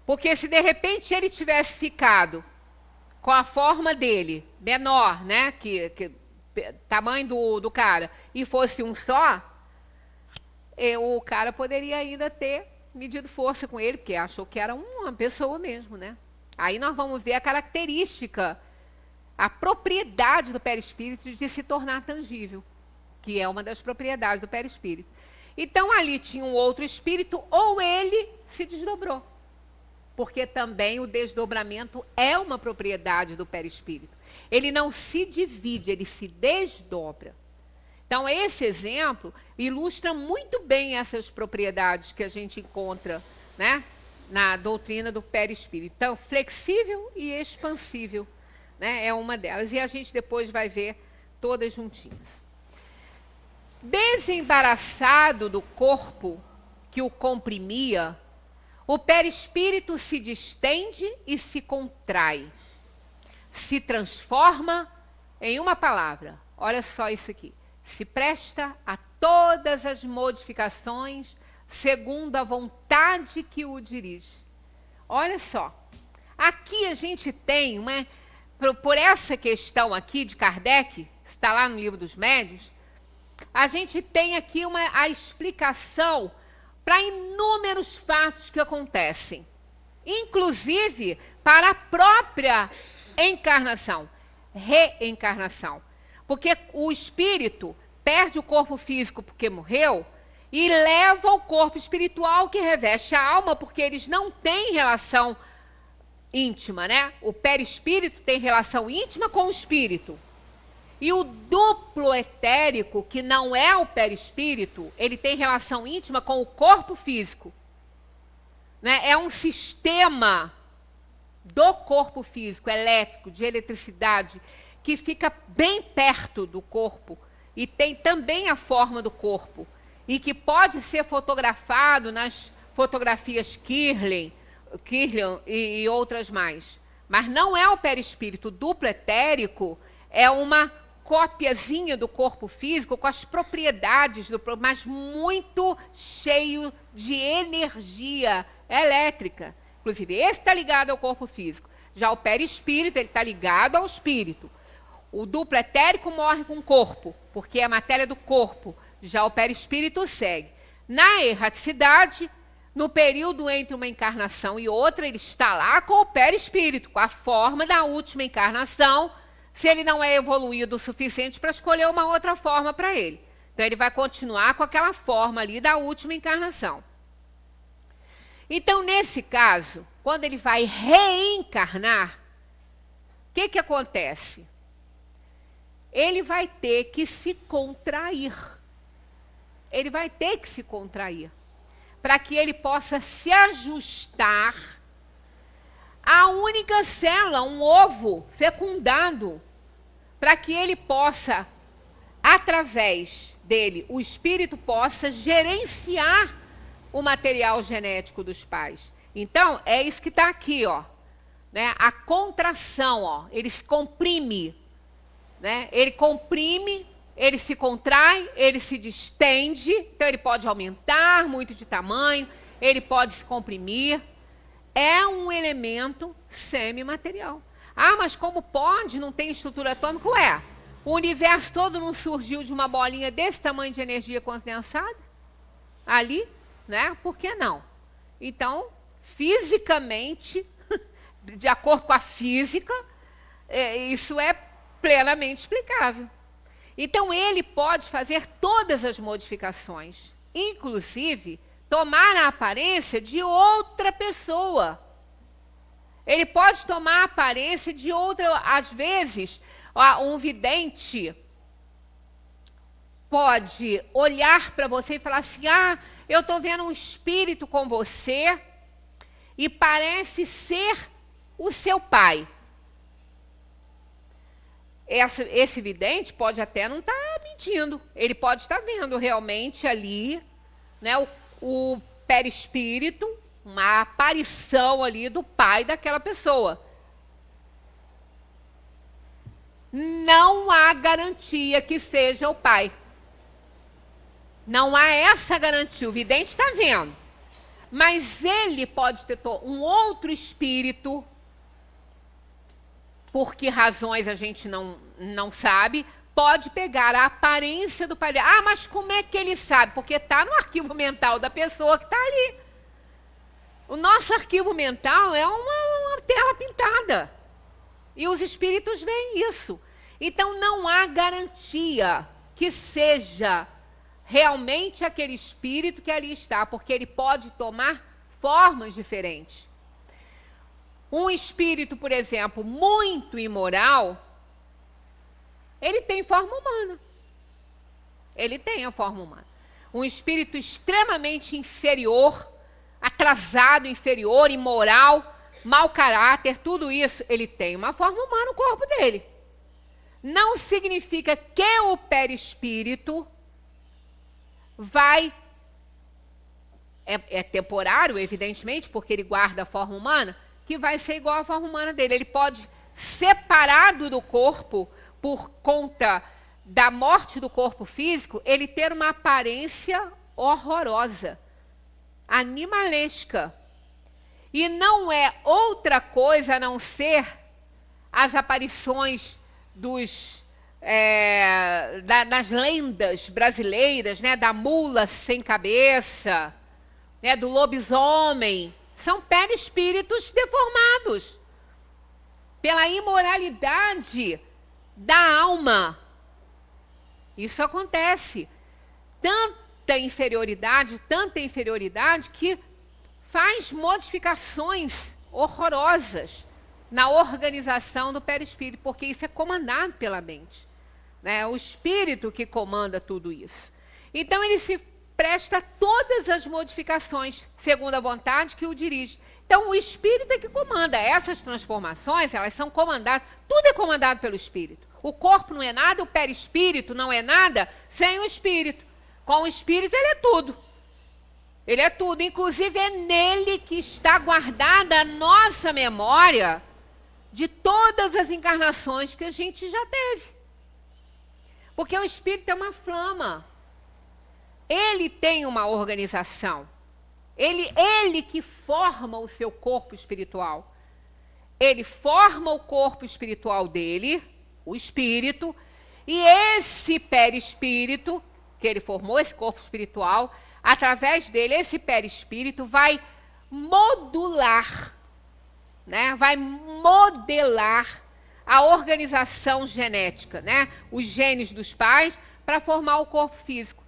Porque se de repente ele tivesse ficado com a forma dele, menor, né, tamanho do cara, e fosse um só, o cara poderia ainda ter medido força com ele, porque achou que era uma pessoa mesmo, né? Aí nós vamos ver a característica, a propriedade do perispírito de se tornar tangível, que é uma das propriedades do perispírito. Então ali tinha um outro espírito, ou ele se desdobrou, porque também o desdobramento é uma propriedade do perispírito. Ele não se divide, ele se desdobra. Então esse exemplo ilustra muito bem essas propriedades que a gente encontra, né, na doutrina do perispírito. Então, flexível e expansível, né, é uma delas. E a gente depois vai ver todas juntinhas. Desembaraçado do corpo que o comprimia, o perispírito se distende e se contrai. Se transforma em uma palavra. Olha só isso aqui. Se presta a todas as modificações segundo a vontade que o dirige. Olha só. Aqui a gente tem, por essa questão aqui de Kardec, está lá no Livro dos Médiuns, a gente tem aqui a explicação para inúmeros fatos que acontecem. inclusive para a própria encarnação, reencarnação. Porque o espírito perde o corpo físico porque morreu e leva o corpo espiritual que reveste a alma, porque eles não têm relação íntima, né? O perispírito tem relação íntima com o espírito. E o duplo etérico, que não é o perispírito, ele tem relação íntima com o corpo físico. Né? É um sistema do corpo físico, elétrico, de eletricidade, que fica bem perto do corpo e tem também a forma do corpo e que pode ser fotografado nas fotografias Kirlian e outras mais. Mas não é o perispírito. O duplo etérico é uma cópiazinha do corpo físico com as propriedades do corpo, mas muito cheio de energia elétrica. Inclusive, esse está ligado ao corpo físico. Já o perispírito, ele está ligado ao espírito. O duplo etérico morre com o corpo, porque é a matéria do corpo. Já o perispírito segue. Na erraticidade, no período entre uma encarnação e outra, ele está lá com o perispírito, com a forma da última encarnação, se ele não é evoluído o suficiente para escolher uma outra forma para ele. Então, ele vai continuar com aquela forma ali da última encarnação. Então, nesse caso, quando ele vai reencarnar, o que acontece? Ele vai ter que se contrair. Ele vai ter que se contrair para que ele possa se ajustar à única célula, um ovo fecundado, para que ele possa, através dele, o espírito possa gerenciar o material genético dos pais. Então, é isso que está aqui, ó, né? A contração, ó, ele se comprime, né? Ele comprime, ele se contrai, ele se distende, então ele pode aumentar muito de tamanho, ele pode se comprimir. É um elemento semimaterial. Ah, mas como pode? Não tem estrutura atômica? Ué, o universo todo não surgiu de uma bolinha desse tamanho de energia condensada? Ali, né? Por que não? Então, fisicamente, de acordo com a física, isso é plenamente explicável. Então, ele pode fazer todas as modificações, inclusive tomar a aparência de outra pessoa. Ele pode tomar a aparência de outra, às vezes, um vidente pode olhar para você e falar assim: ah, eu estou vendo um espírito com você e parece ser o seu pai. Esse vidente pode até não estar mentindo. Ele pode estar vendo realmente ali, né, o perispírito, uma aparição ali do pai daquela pessoa. Não há garantia que seja o pai. Não há essa garantia. O vidente está vendo. Mas ele pode ter um outro espírito, por que razões a gente não sabe, pode pegar a aparência do pai. Ah, mas como é que ele sabe? Porque está no arquivo mental da pessoa que está ali. O nosso arquivo mental é uma tela pintada. E os espíritos veem isso. Então, não há garantia que seja realmente aquele espírito que ali está, porque ele pode tomar formas diferentes. Um espírito, por exemplo, muito imoral, ele tem forma humana. Ele tem a forma humana. Um espírito extremamente inferior, atrasado, inferior, imoral, mau caráter, tudo isso, ele tem uma forma humana no corpo dele. Não significa que o perispírito vai... É temporário, evidentemente, porque ele guarda a forma humana, que vai ser igual à forma humana dele. Ele pode, separado do corpo, por conta da morte do corpo físico, ele ter uma aparência horrorosa, animalesca. E não é outra coisa a não ser as aparições das lendas brasileiras, né, da mula sem cabeça, né, do lobisomem, São perispíritos deformados pela imoralidade da alma. Isso acontece. Tanta inferioridade que faz modificações horrorosas na organização do perispírito, porque isso é comandado pela mente, né? É o espírito que comanda tudo isso. Então ele se presta a todas as modificações segundo a vontade que o dirige. Então o espírito é que comanda. Essas transformações, elas são comandadas, tudo é comandado pelo espírito. O corpo não é nada, o perispírito não é nada sem o espírito. Com o espírito ele é tudo. Ele é tudo, inclusive é nele que está guardada a nossa memória de todas as encarnações que a gente já teve. Porque o espírito é uma flama. Ele tem uma organização. Ele que forma o seu corpo espiritual. Ele forma o corpo espiritual dele, o espírito, e esse perispírito, que ele formou, esse corpo espiritual, através dele, esse perispírito vai modular, né? Vai modelar a organização genética, né? Os genes dos pais, para formar o corpo físico.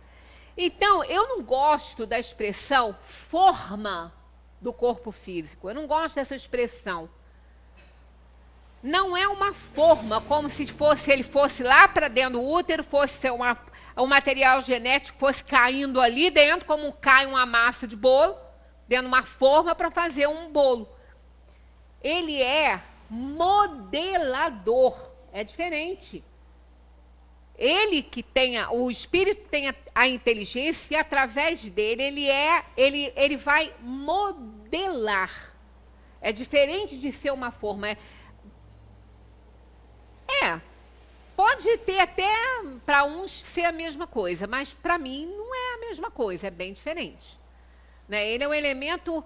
Então, eu não gosto da expressão forma do corpo físico. Eu não gosto dessa expressão. Não é uma forma, como se ele fosse lá para dentro do útero, fosse o material genético fosse caindo ali dentro, como cai uma massa de bolo, dentro de uma forma para fazer um bolo. Ele é modelador, é diferente. Ele que o espírito tem a inteligência e através dele ele vai modelar. É diferente de ser uma forma. Pode ter até para uns ser a mesma coisa, mas para mim não é a mesma coisa, é bem diferente. Né? Ele é um elemento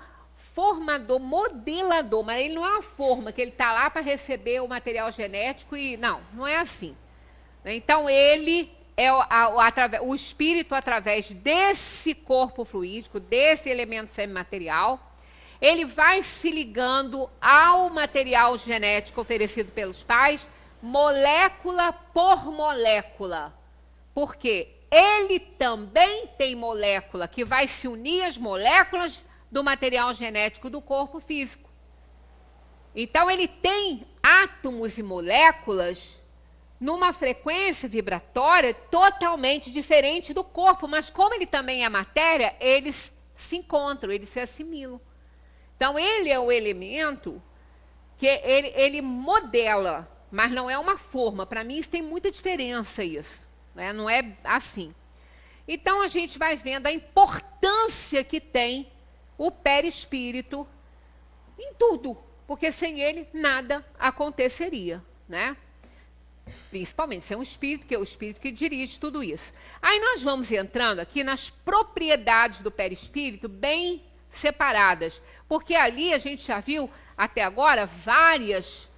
formador, modelador, mas ele não é uma forma que ele está lá para receber o material genético e não é assim. Então ele é o espírito através desse corpo fluídico, desse elemento semimaterial, ele vai se ligando ao material genético oferecido pelos pais, molécula por molécula, porque ele também tem molécula que vai se unir às moléculas do material genético do corpo físico. Então ele tem átomos e moléculas numa frequência vibratória totalmente diferente do corpo, mas como ele também é matéria, eles se encontram, eles se assimilam. Então ele é o elemento que ele modela, mas não é uma forma. Para mim, isso tem muita diferença, isso. Né? Não é assim. Então, a gente vai vendo a importância que tem o perispírito em tudo. Porque sem ele, nada aconteceria. Né? Principalmente sem um espírito, que é o espírito que dirige tudo isso. Aí nós vamos entrando aqui nas propriedades do perispírito bem separadas. Porque ali a gente já viu, até agora, várias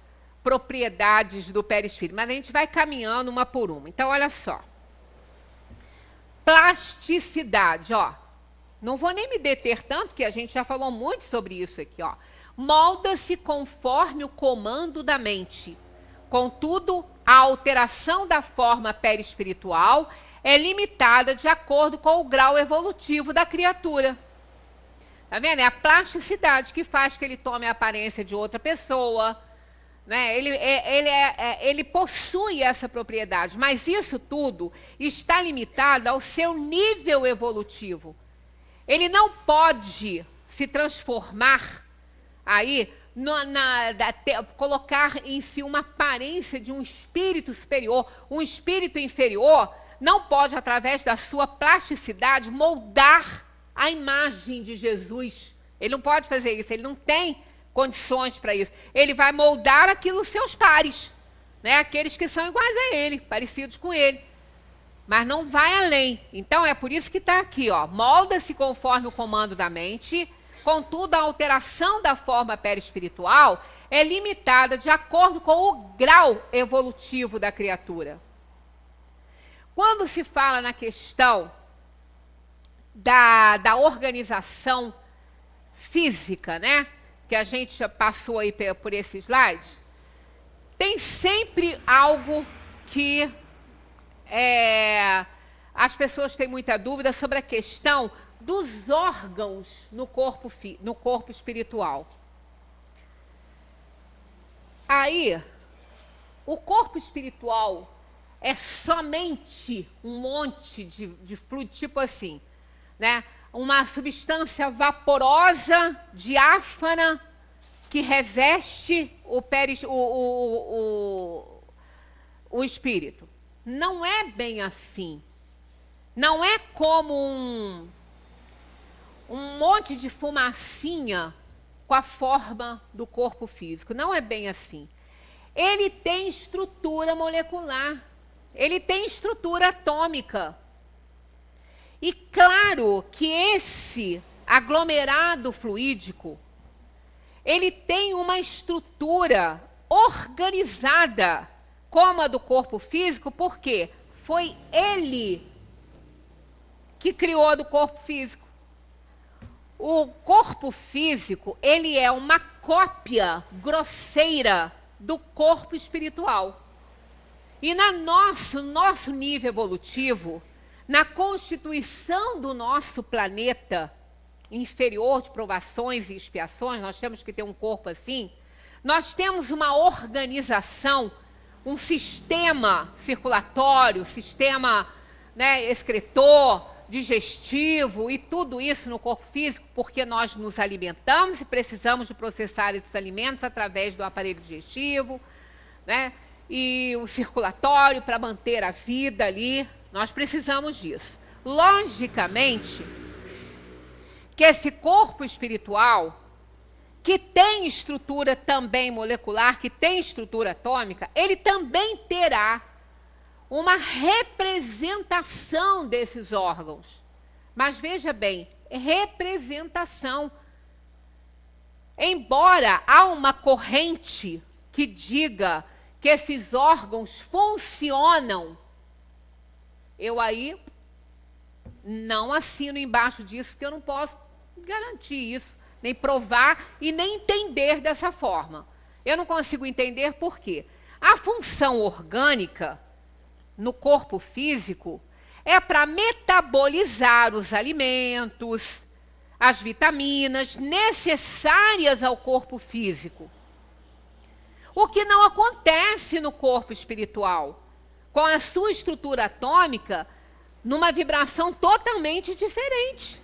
propriedades do perispírito, mas a gente vai caminhando uma por uma. Então, olha só. Plasticidade, ó. Não vou nem me deter tanto, porque a gente já falou muito sobre isso aqui, ó. Molda-se conforme o comando da mente. Contudo, a alteração da forma perispiritual é limitada de acordo com o grau evolutivo da criatura. Tá vendo? É a plasticidade que faz que ele tome a aparência de outra pessoa. Né? Ele possui essa propriedade, mas isso tudo está limitado ao seu nível evolutivo. Ele não pode se transformar aí, colocar em si uma aparência de um espírito superior. Um espírito inferior não pode, através da sua plasticidade, moldar a imagem de Jesus. Ele não pode fazer isso, ele não tem condições para isso. Ele vai moldar aquilo os seus pares, né? Aqueles que são iguais a ele, parecidos com ele. Mas não vai além. Então é por isso que está aqui, ó. Molda-se conforme o comando da mente, contudo a alteração da forma perispiritual é limitada de acordo com o grau evolutivo da criatura. Quando se fala na questão da organização física, né? Que a gente já passou aí por esse slide, tem sempre algo que as pessoas têm muita dúvida sobre a questão dos órgãos no corpo espiritual. Aí, o corpo espiritual é somente um monte de fluido, tipo assim, né? Uma substância vaporosa, diáfana, que reveste o espírito. Não é bem assim. Não é como um monte de fumacinha com a forma do corpo físico. Não é bem assim. Ele tem estrutura molecular. Ele tem estrutura atômica. E claro que esse aglomerado fluídico, ele tem uma estrutura organizada como a do corpo físico, porque foi ele que criou do corpo físico. O corpo físico, ele é uma cópia grosseira do corpo espiritual. E nosso nível evolutivo, na constituição do nosso planeta inferior de provações e expiações, nós temos que ter um corpo assim, nós temos uma organização, um sistema circulatório, sistema, né, excretor, digestivo e tudo isso no corpo físico, porque nós nos alimentamos e precisamos de processar esses alimentos através do aparelho digestivo, né, e o circulatório para manter a vida ali. Nós precisamos disso. Logicamente, que esse corpo espiritual, que tem estrutura também molecular, que tem estrutura atômica, ele também terá uma representação desses órgãos. Mas veja bem, representação. Embora há uma corrente que diga que esses órgãos funcionam, eu aí não assino embaixo disso, porque eu não posso garantir isso, nem provar e nem entender dessa forma. Eu não consigo entender por quê. A função orgânica no corpo físico é para metabolizar os alimentos, as vitaminas necessárias ao corpo físico. O que não acontece no corpo espiritual, com a sua estrutura atômica, numa vibração totalmente diferente.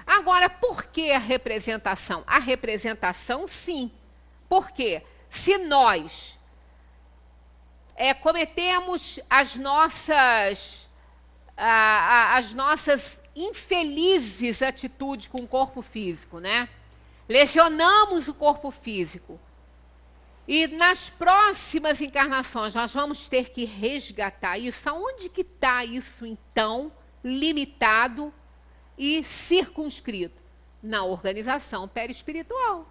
Agora, por que a representação? A representação, sim. Por quê? Se nós cometemos as nossas infelizes atitudes com o corpo físico, né? Lesionamos o corpo físico. E nas próximas encarnações nós vamos ter que resgatar isso. Aonde que está isso, então, limitado e circunscrito? Na organização perispiritual.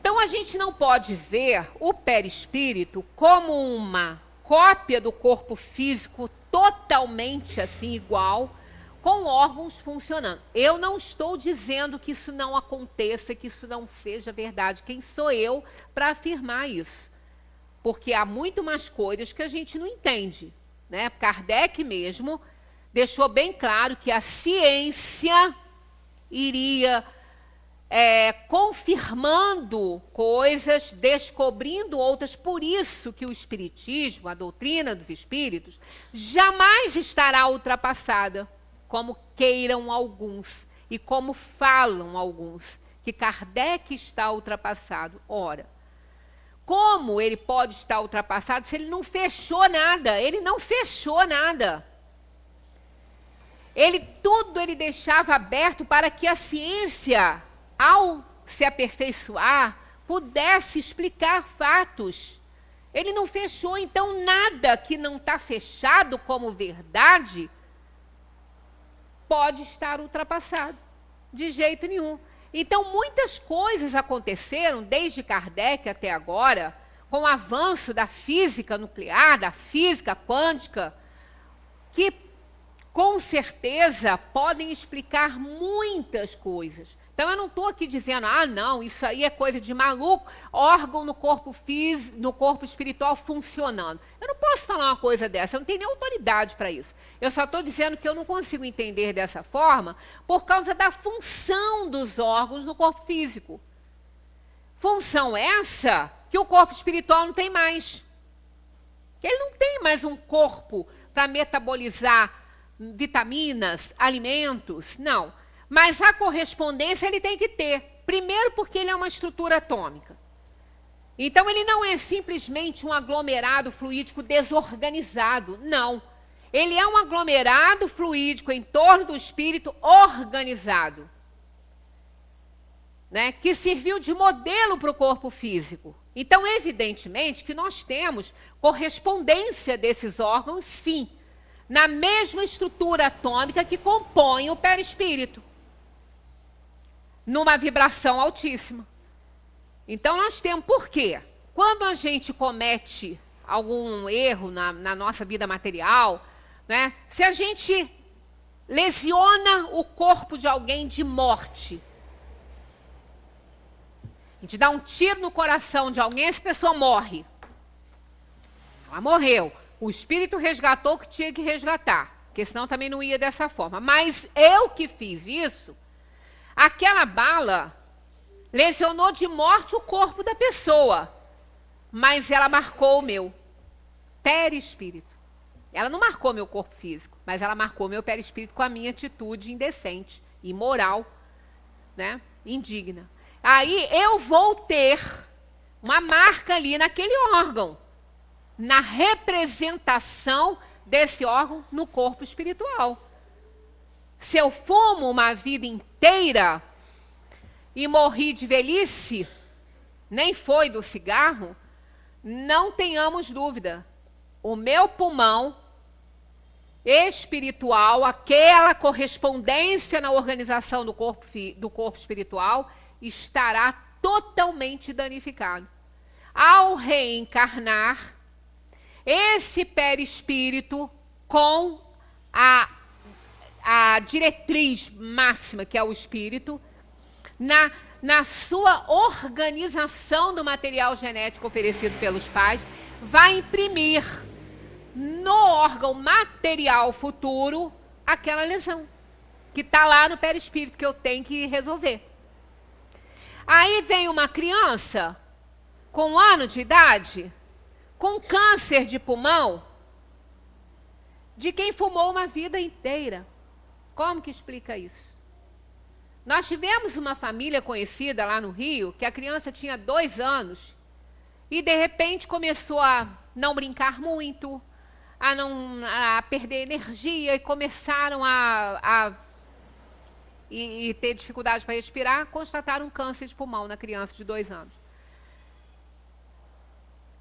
Então a gente não pode ver o perispírito como uma cópia do corpo físico totalmente assim igual, com órgãos funcionando. Eu não estou dizendo que isso não aconteça, que isso não seja verdade. Quem sou eu para afirmar isso? Porque há muito mais coisas que a gente não entende, né? Kardec mesmo deixou bem claro que a ciência iria confirmando coisas, descobrindo outras. Por isso que o espiritismo, a doutrina dos espíritos, jamais estará ultrapassada, como queiram alguns e como falam alguns, que Kardec está ultrapassado. Ora, como ele pode estar ultrapassado se ele não fechou nada? Ele não fechou nada. Tudo ele deixava aberto para que a ciência, ao se aperfeiçoar, pudesse explicar fatos. Ele não fechou, então nada que não está fechado como verdade pode estar ultrapassado, de jeito nenhum. Então, muitas coisas aconteceram, desde Kardec até agora, com o avanço da física nuclear, da física quântica, que com certeza, podem explicar muitas coisas. Então, eu não estou aqui dizendo, não, isso aí é coisa de maluco, órgão no corpo físico, no corpo espiritual funcionando. Eu não posso falar uma coisa dessa, eu não tenho nem autoridade para isso. Eu só estou dizendo que eu não consigo entender dessa forma por causa da função dos órgãos no corpo físico. Função essa que o corpo espiritual não tem mais. Ele não tem mais um corpo para metabolizar vitaminas, alimentos, não. Mas a correspondência ele tem que ter. Primeiro porque ele é uma estrutura atômica. Então ele não é simplesmente um aglomerado fluídico desorganizado, não. Ele é um aglomerado fluídico em torno do espírito organizado, né, que serviu de modelo para o corpo físico. Então, evidentemente, que nós temos correspondência desses órgãos, sim, na mesma estrutura atômica que compõe o perispírito, numa vibração altíssima. Então, nós temos, por quê? Quando a gente comete algum erro na nossa vida material, né, se a gente lesiona o corpo de alguém de morte, a gente dá um tiro no coração de alguém, essa pessoa morre. Ela morreu. O espírito resgatou o que tinha que resgatar, porque senão também não ia dessa forma. Mas eu que fiz isso, aquela bala lesionou de morte o corpo da pessoa, mas ela marcou o meu perispírito. Ela não marcou meu corpo físico, mas ela marcou meu perispírito com a minha atitude indecente, imoral, né, indigna. Aí eu vou ter uma marca ali naquele órgão, na representação desse órgão no corpo espiritual. Se eu fumo uma vida inteira e morri de velhice, nem foi do cigarro, não tenhamos dúvida. O meu pulmão espiritual, aquela correspondência na organização do corpo espiritual, estará totalmente danificado. Ao reencarnar, esse perispírito com a diretriz máxima, que é o espírito, na sua organização do material genético oferecido pelos pais, vai imprimir no órgão material futuro aquela lesão que está lá no perispírito que eu tenho que resolver. Aí vem uma criança com 1 ano de idade, com câncer de pulmão, de quem fumou uma vida inteira. Como que explica isso? Nós tivemos uma família conhecida lá no Rio, que a criança tinha 2 anos, e de repente começou a não brincar muito, a perder energia, e começaram e ter dificuldade para respirar, constataram um câncer de pulmão na criança de 2 anos.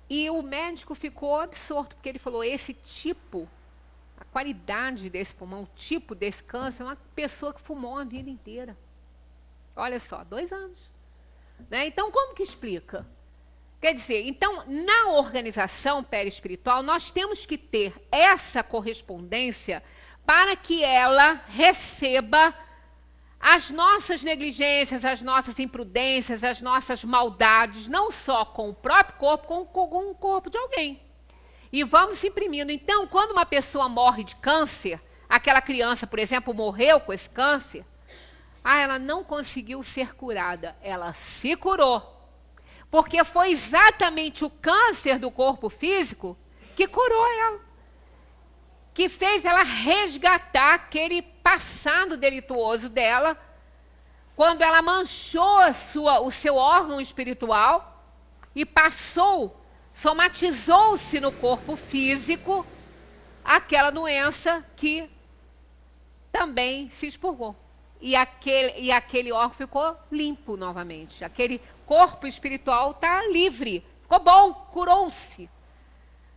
E o médico ficou absorto, porque ele falou, esse tipo, a qualidade desse pulmão, o tipo desse câncer, é uma pessoa que fumou a vida inteira. Olha só, 2 anos. Né? Então, como que explica? Quer dizer, então, na organização perispiritual, nós temos que ter essa correspondência para que ela receba as nossas negligências, as nossas imprudências, as nossas maldades, não só com o próprio corpo, como com o corpo de alguém. E vamos imprimindo. Então, quando uma pessoa morre de câncer, aquela criança, por exemplo, morreu com esse câncer, ela não conseguiu ser curada, ela se curou. Porque foi exatamente o câncer do corpo físico que curou ela, que fez ela resgatar aquele passado delituoso dela, quando ela manchou o seu órgão espiritual e somatizou-se no corpo físico aquela doença que também se expurgou. E aquele órgão ficou limpo novamente. Aquele corpo espiritual está livre, ficou bom, curou-se.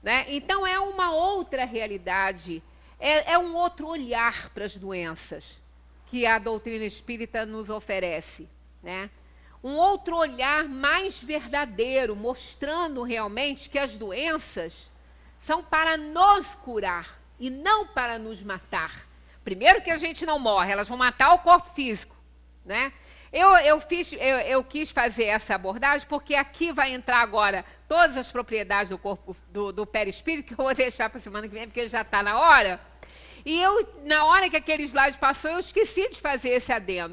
Né? Então é uma outra realidade, é um outro olhar para as doenças que a doutrina espírita nos oferece. Né? Um outro olhar mais verdadeiro, mostrando realmente que as doenças são para nos curar e não para nos matar. Primeiro que a gente não morre, elas vão matar o corpo físico, né? Eu quis fazer essa abordagem porque aqui vai entrar agora todas as propriedades do corpo, do perispírito, que eu vou deixar para a semana que vem, porque já está na hora. E na hora que aquele slide passou, eu esqueci de fazer esse adendo.